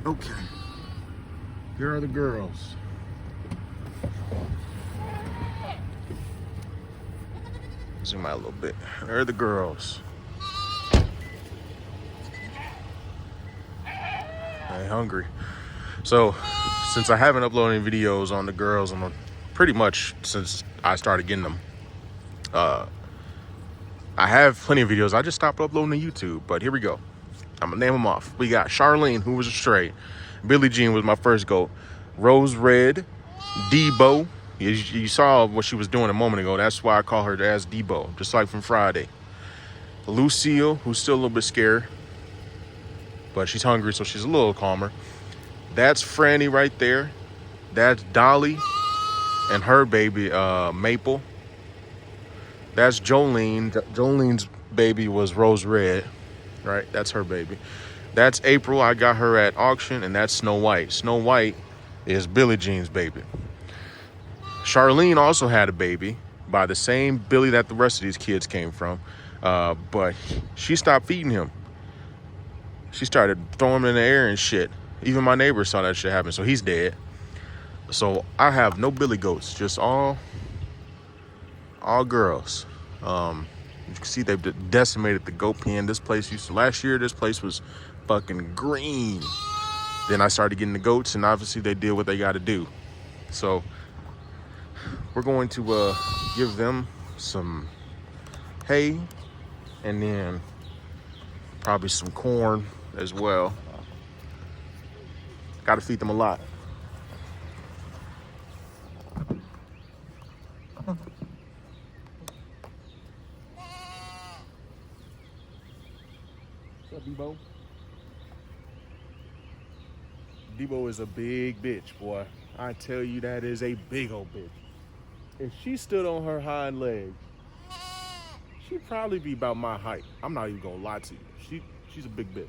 Okay, here are the girls. Zoom out a little bit. There are the girls. They hungry. So, since I haven't uploaded any videos on the girls, pretty much since I started getting them. I have plenty of videos. I just stopped uploading to YouTube, but here we go. I'm gonna name them off. We got Charlene, who was a stray. Billie Jean was my first goat. Rose Red, Debo. You saw what she was doing a moment ago. That's why I call her as Debo, just like from Friday. Lucille, who's still a little bit scared, but she's hungry, so she's a little calmer. That's Franny right there. That's Dolly and her baby, Maple. That's Jolene. Jolene's baby was Rose Red, right? That's her baby. That's April. I got her at auction, and that's Snow White. Snow White is Billie Jean's baby. Charlene also had a baby by the same Billy that the rest of these kids came from, but she stopped feeding him. She started throwing him in the air and shit. Even my neighbor saw that shit happen, so he's dead. So I have no Billy goats, just all girls. You can see they've decimated the goat pen. Last year, this place was fucking green. Then I started getting the goats, and obviously they did what they got to do. So we're going to give them some hay and then probably some corn as well. Got to feed them a lot. What's up, Debo? Debo is a big bitch, boy. I tell you, that is a big old bitch. If she stood on her hind legs, she'd probably be about my height. I'm not even gonna lie to you. She's a big bitch.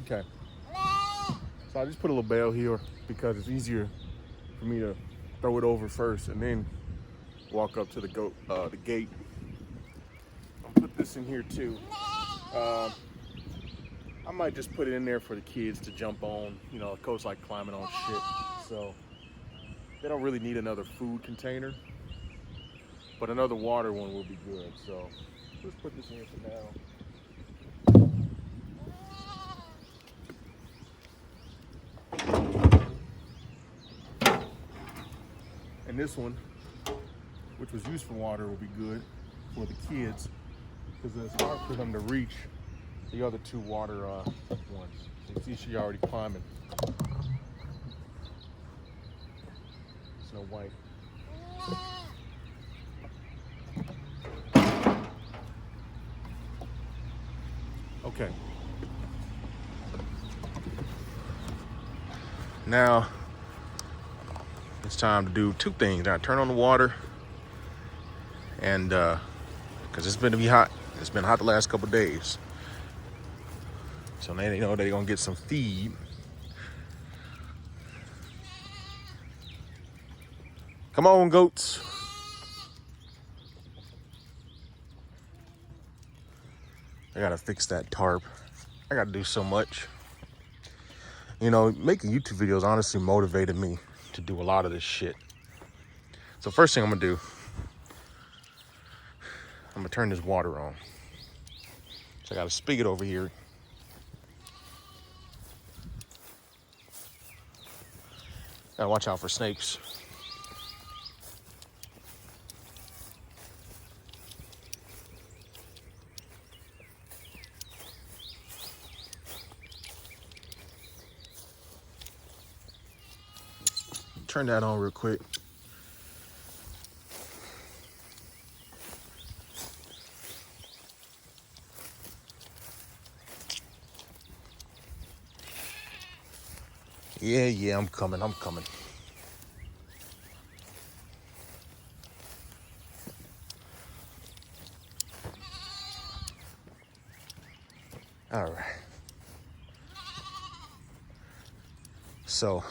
Okay. So I just put a little bale here because it's easier for me to throw it over first and then walk up to the gate. I'll put this in here too. I might just put it in there for the kids to jump on. You know, coach like climbing on shit. So they don't really need another food container, but another water one will be good. So let's put this in here for now. And this one, which was used for water, will be good for the kids because it's hard for them to reach the other two water ones. You see she already climbing. Snow White. Okay. Now it's time to do two things. Now turn on the water, and because it's been to be hot. It's been hot the last couple days. So now they know they're gonna get some feed. Come on, goats. I gotta fix that tarp. I gotta do so much. You know, making YouTube videos honestly motivated me to do a lot of this shit. So first thing I'm gonna do, I'm gonna turn this water on. So I got a spigot over here. Gotta watch out for snakes. Turn that on real quick. Yeah, I'm coming. All right. So,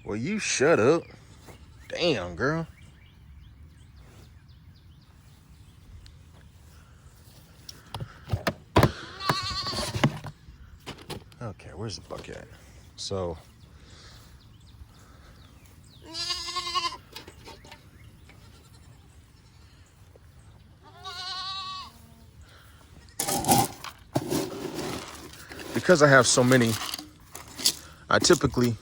well, you shut up. Damn, girl. Okay, where's the bucket at? So, because I have so many, I typically,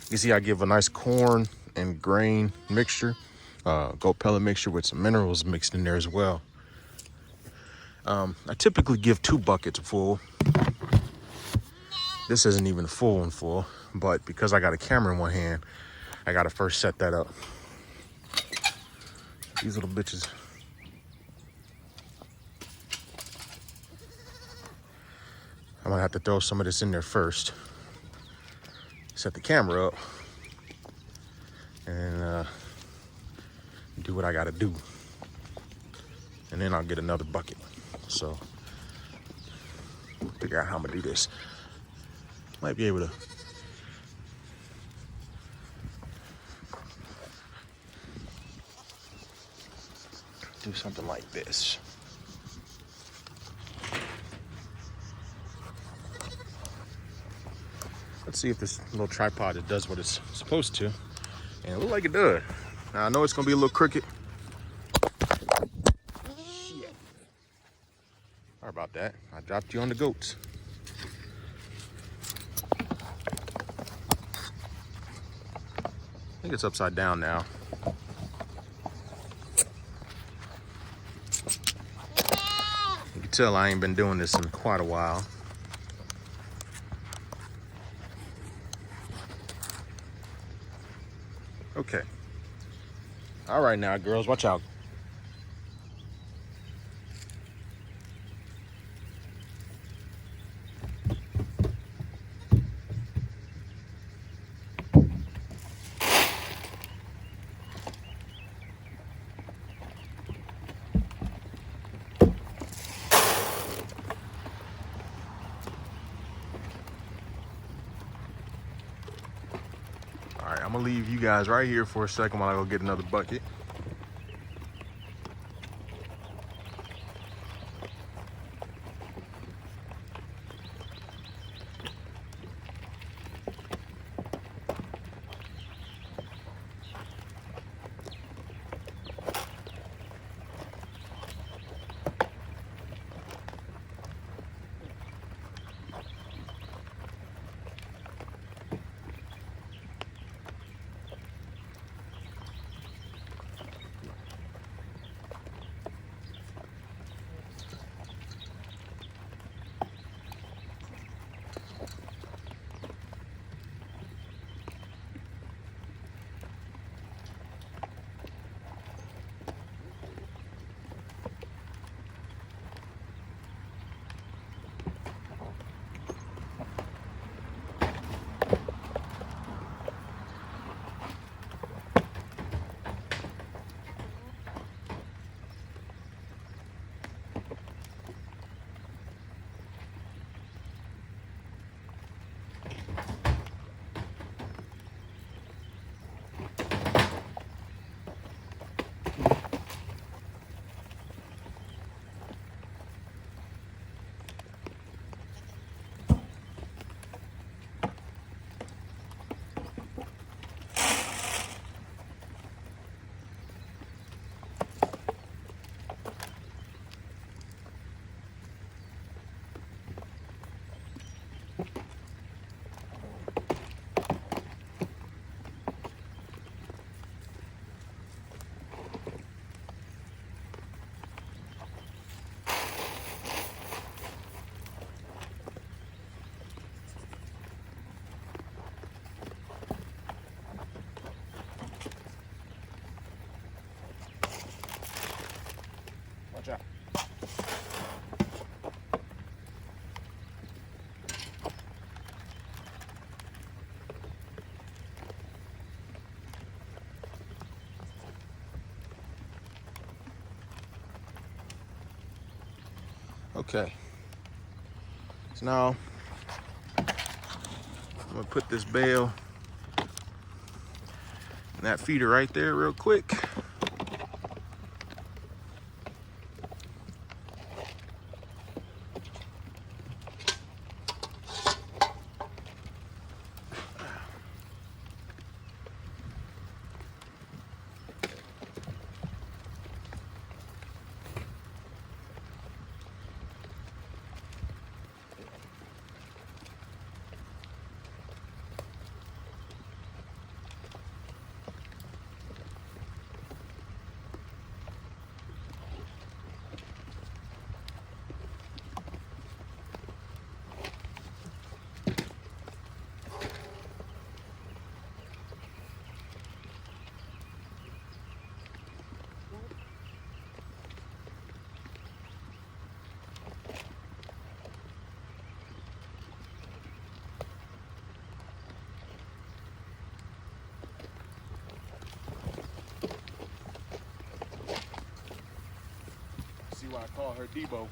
you see, I give a nice corn and grain mixture, goat pellet mixture with some minerals mixed in there as well. I typically give 2 buckets full. This isn't even full, but because I got a camera in one hand, I gotta first set that up. These little bitches. I'm gonna have to throw some of this in there first. Set the camera up and do what I gotta do. And then I'll get another bucket. So, figure out how I'm gonna do this. Might be able to do something like this. Let's see if this little tripod it does what it's supposed to. And it looks like it does. Now I know it's gonna be a little crooked. Shit. Sorry about that. I dropped you on the goats. I think it's upside down now. You can tell I ain't been doing this in quite a while. Okay. All right now, girls, watch out. All right, I'm gonna leave you guys right here for a second while I go get another bucket. Watch out. Okay. So now I'm gonna put this bale and that feeder right there real quick. See why I call her Debo.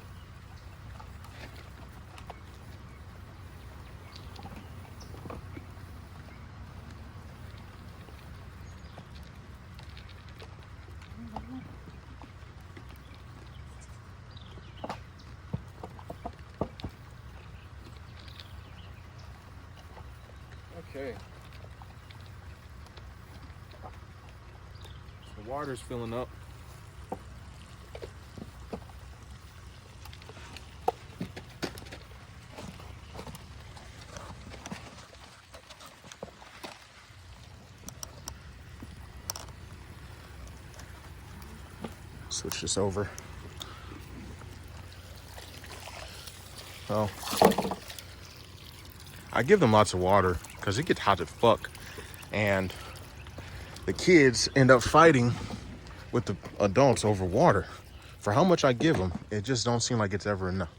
Okay. So the water's filling up. Switch this over. Oh, I give them lots of water because it gets hot as fuck, and the kids end up fighting with the adults over water. For how much I give them, it just don't seem like it's ever enough.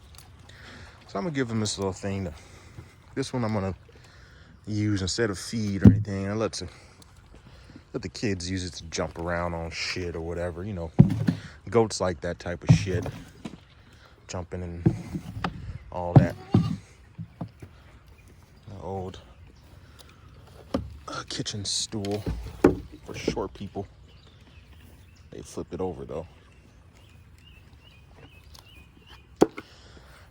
So I'm gonna give them this little thing. This one I'm gonna use instead of feed or anything. I let the kids use it to jump around on shit or whatever. You know, goats like that type of shit, jumping and all that. Old kitchen stool for short people. They flip it over though.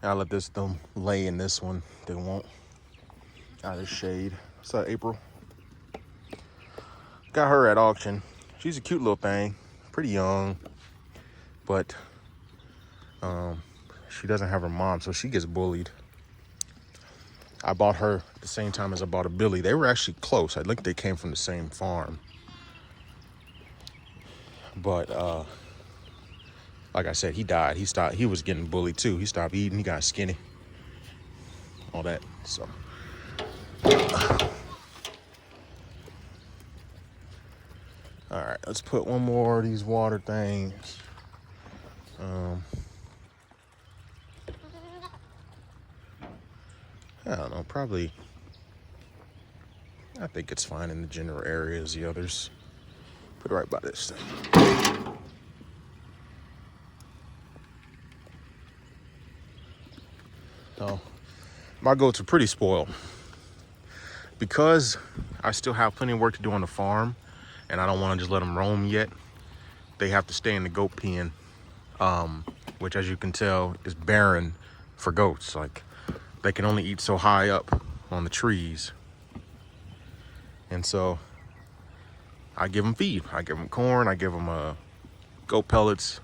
I let them lay in this one. They won't. Out of shade. What's up, April? Got her at auction. She's a cute little thing. Pretty young, but she doesn't have her mom, so she gets bullied. I bought her at the same time as I bought a Billy. They were actually close. I think they came from the same farm. But like I said, he died. He was getting bullied too. He stopped eating. He got skinny. All that. So. All right, let's put one more of these water things. I don't know, probably, I think it's fine in the general area as the others. Put it right by this thing. So, my goats are pretty spoiled. Because I still have plenty of work to do on the farm, and I don't want to just let them roam yet, they have to stay in the goat pen, which, as you can tell, is barren for goats. Like, they can only eat so high up on the trees. And so I give them feed. I give them corn. I give them goat pellets.